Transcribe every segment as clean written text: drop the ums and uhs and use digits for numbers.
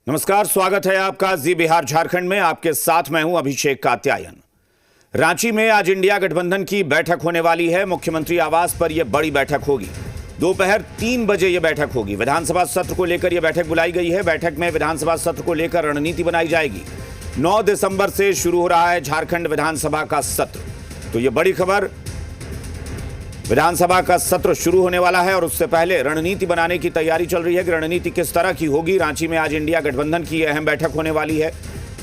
नमस्कार, स्वागत है आपका जी बिहार झारखंड में। आपके साथ मैं हूं अभिषेक कात्यायन। रांची में आज इंडिया गठबंधन की बैठक होने वाली है। मुख्यमंत्री आवास पर यह बड़ी बैठक होगी। दोपहर 3 बजे यह बैठक होगी। विधानसभा सत्र को लेकर यह बैठक बुलाई गई है। बैठक में विधानसभा सत्र को लेकर रणनीति बनाई जाएगी। 9 दिसंबर से शुरू हो रहा है झारखंड विधानसभा का सत्र। तो यह बड़ी खबर, विधानसभा का सत्र शुरू होने वाला है और उससे पहले रणनीति बनाने की तैयारी चल रही है कि रणनीति किस तरह की होगी। रांची में आज इंडिया गठबंधन की अहम बैठक होने वाली है।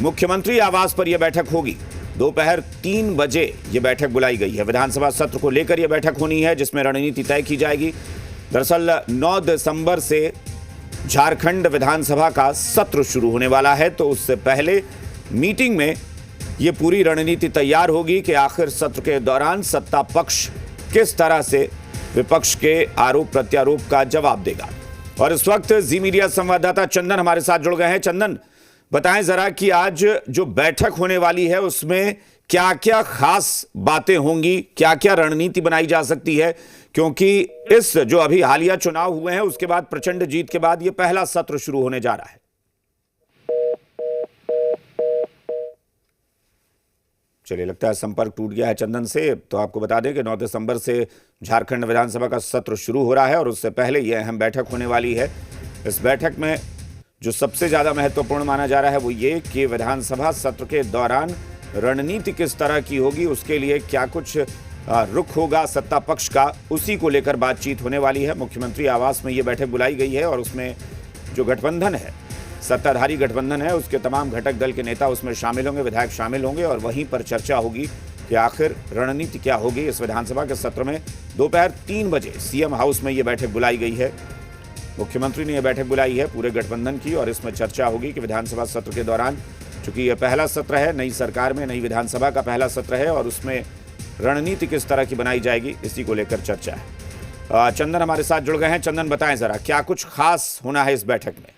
मुख्यमंत्री आवास पर यह बैठक होगी। दोपहर 3 बजे यह बैठक बुलाई गई है। विधानसभा सत्र को लेकर यह बैठक होनी है जिसमें रणनीति तय की जाएगी। दरअसल 9 दिसंबर से झारखंड विधानसभा का सत्र शुरू होने वाला है, तो उससे पहले मीटिंग में यह पूरी रणनीति तैयार होगी कि आखिर सत्र के दौरान सत्ता पक्ष किस तरह से विपक्ष के आरोप प्रत्यारोप का जवाब देगा। और इस वक्त जी मीडिया संवाददाता चंदन हमारे साथ जुड़ गए हैं। चंदन, बताएं जरा कि आज जो बैठक होने वाली है उसमें क्या क्या खास बातें होंगी, क्या क्या रणनीति बनाई जा सकती है, क्योंकि इस जो अभी हालिया चुनाव हुए हैं उसके बाद प्रचंड जीत के बाद यह पहला सत्र शुरू होने जा रहा है। चलिए, लगता है संपर्क टूट गया है चंदन से। तो आपको बता दें कि 9 दिसंबर से झारखंड विधानसभा का सत्र शुरू हो रहा है और उससे पहले यह अहम बैठक होने वाली है। इस बैठक में जो सबसे ज़्यादा महत्वपूर्ण माना जा रहा है वो ये कि विधानसभा सत्र के दौरान रणनीति किस तरह की होगी, उसके लिए क्या कुछ रुख होगा सत्ता पक्ष का, उसी को लेकर बातचीत होने वाली है। मुख्यमंत्री आवास में ये बैठक बुलाई गई है और उसमें जो गठबंधन है, सत्ताधारी गठबंधन है, उसके तमाम घटक दल के नेता उसमें शामिल होंगे, विधायक शामिल होंगे और वहीं पर चर्चा होगी कि आखिर रणनीति क्या होगी। इस विधानसभा के सत्र में दोपहर 3 बजे सीएम हाउस में यह बैठक बुलाई गई है। मुख्यमंत्री ने यह बैठक बुलाई है पूरे गठबंधन की और इसमें चर्चा होगी कि विधानसभा सत्र के दौरान, चूंकि यह पहला सत्र है, नई सरकार में नई विधानसभा का पहला सत्र है और उसमें रणनीति किस तरह की बनाई जाएगी, इसी को लेकर चर्चा है। चंदन हमारे साथ जुड़ गए हैं। चंदन, बताएं जरा क्या कुछ खास होना है इस बैठक में।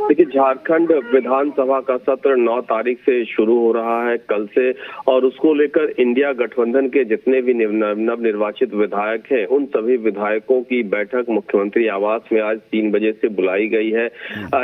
देखिए, झारखंड विधानसभा का सत्र 9 तारीख से शुरू हो रहा है, कल से, और उसको लेकर इंडिया गठबंधन के जितने भी नवनिर्वाचित विधायक हैं उन सभी विधायकों की बैठक मुख्यमंत्री आवास में आज 3 बजे से बुलाई गई है।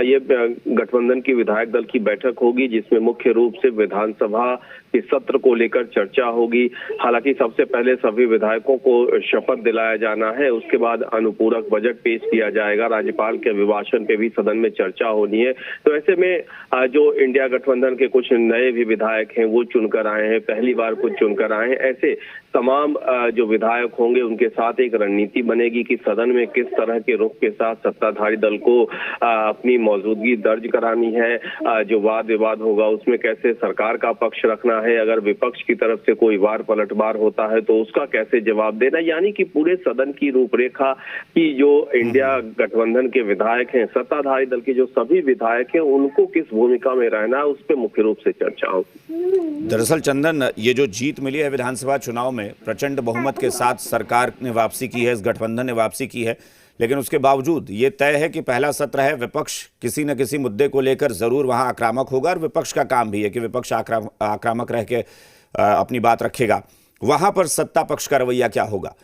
ये गठबंधन की विधायक दल की बैठक होगी जिसमें मुख्य रूप से विधानसभा के सत्र को लेकर चर्चा होगी। हालांकि सबसे पहले सभी विधायकों को शपथ दिलाया जाना है, उसके बाद अनुपूरक बजट पेश किया जाएगा, राज्यपाल के अभिभाषण पे भी सदन में चर्चा होनी है। तो ऐसे में जो इंडिया गठबंधन के कुछ नए भी विधायक हैं वो चुनकर आए हैं, पहली बार कुछ चुनकर आए हैं, ऐसे तमाम जो विधायक होंगे उनके साथ एक रणनीति बनेगी कि सदन में किस तरह के रुख के साथ सत्ताधारी दल को अपनी मौजूदगी दर्ज करानी है। जो वाद विवाद होगा उसमें कैसे सरकार का पक्ष रखना है, अगर विपक्ष की तरफ से कोई वार पलटवार होता है तो उसका कैसे जवाब देना, यानी कि पूरे सदन की रूपरेखा की जो इंडिया गठबंधन के विधायक हैं, सत्ताधारी दल के जो सभी विधायक हैं, उनको किस भूमिका में रहना है उस पर मुख्य रूप से चर्चा होगी। दरअसल चंदन, ये जो जीत मिली है विधानसभा चुनाव में, प्रचंड बहुमत के साथ सरकार ने वापसी की है, इस गठबंधन ने वापसी की है, लेकिन उसके बावजूद ये तय है कि पहला सत्र है, विपक्ष किसी न किसी मुद्दे को लेकर जरूर वहां आक्रामक होगा और विपक्ष का काम भी है कि विपक्ष आक्रामक रह के अपनी बात रखेगा। वहां पर सत्ता पक्ष का रवैया क्या होगा?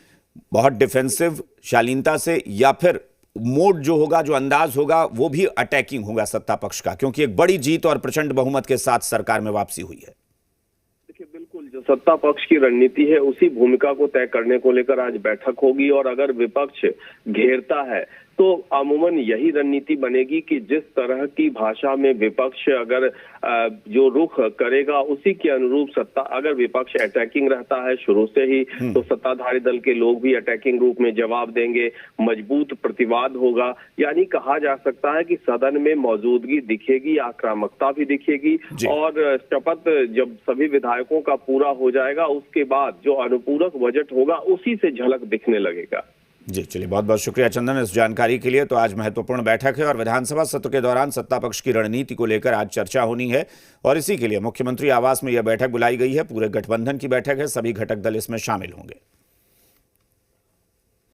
बहुत डिफेंसिव शालीनता से, या फिर मोड जो होगा, जो अंदाज होगा वो भी अटैकिंग होगा सत्ता पक्ष का, क्योंकि एक बड़ी जीत और प्रचंड बहुमत के साथ सरकार में वापसी हुई है। बिल्कुल, जो सत्ता पक्ष की रणनीति है उसी भूमिका को तय करने को लेकर आज बैठक होगी और अगर विपक्ष घेरता है तो अमूमन यही रणनीति बनेगी कि जिस तरह की भाषा में विपक्ष अगर जो रुख करेगा उसी के अनुरूप सत्ता, अगर विपक्ष अटैकिंग रहता है शुरू से ही तो सत्ताधारी दल के लोग भी अटैकिंग रूप में जवाब देंगे, मजबूत प्रतिवाद होगा, यानी कहा जा सकता है कि सदन में मौजूदगी दिखेगी, आक्रामकता भी दिखेगी और शपथ जब सभी विधायकों का पूरा हो जाएगा उसके बाद जो अनुपूरक बजट होगा उसी से झलक दिखने लगेगा। जी, चलिए, बहुत बहुत शुक्रिया चंदन इस जानकारी के लिए। तो आज महत्वपूर्ण बैठक है और विधानसभा सत्र के दौरान सत्ता पक्ष की रणनीति को लेकर आज चर्चा होनी है और इसी के लिए मुख्यमंत्री आवास में यह बैठक बुलाई गई है। पूरे गठबंधन की बैठक है, सभी घटक दल इसमें शामिल होंगे।